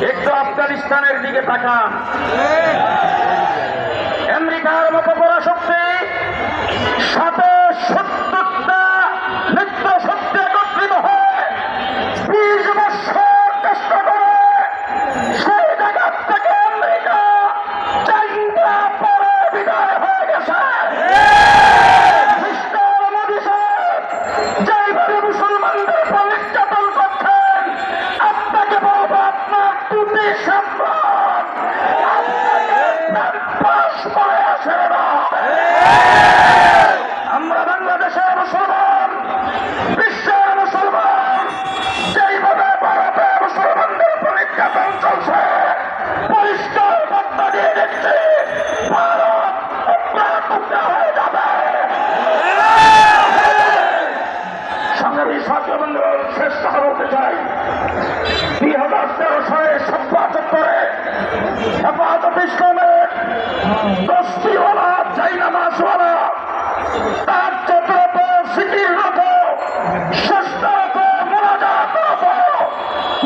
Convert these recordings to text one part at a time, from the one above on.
একটু আফগানিস্তানের দিকে তাকান। আমেরিকার মতো পরাশক্তি 70-70টা মিত্র শক্তি একত্রিত হয়ে 20 বছর চেষ্টা করে সেই জায়গা থেকে আমেরিকা চাইনা পরে বিদায় হয়ে গেছে। মিস্টার মোদী সাহেব যেইভাবে মুসলমানদের উপর নির্যাতন করছেন, আপনাকে বলবো আপনার টুপি সম্মান আপনাকে আপনার পাশ পড়ে আসে না। আমরা বাংলাদেশের মুসলমান, বিশ্বের মুসলমান, যেইভাবে ভারতে মুসলমানদের উপর নির্যাতন চলছে, পরিষ্কার বার্তা দিয়ে দিচ্ছি, ভারত টুকরা হয়ে যাবে। সংগ্রামী ছাত্র মন্ডল শেষ কথা বলতে চাই। 2013 সালে সভ্যা চত্বরে হেফাজত ইসলামের দস্তিওয়ালা জাইনামাজওয়ালা তার যত সিটিরত সুস্থরত মোনাজাতরত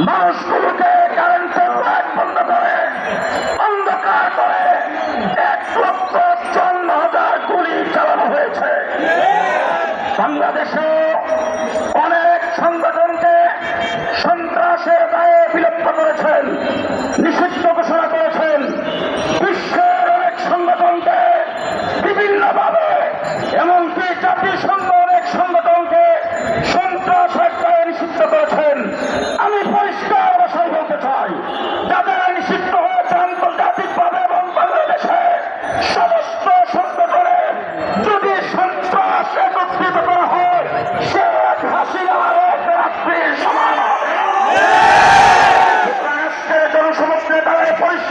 মানুষগুলোকে কারেন্টের লাইট বন্ধ করে অন্ধকার করে 1,54,000 গুলি চালানো হয়েছে। বাংলাদেশে অনেক সংগঠনকে সন্ত্রাসের দায়ে বিলুপ্ত করেছেন।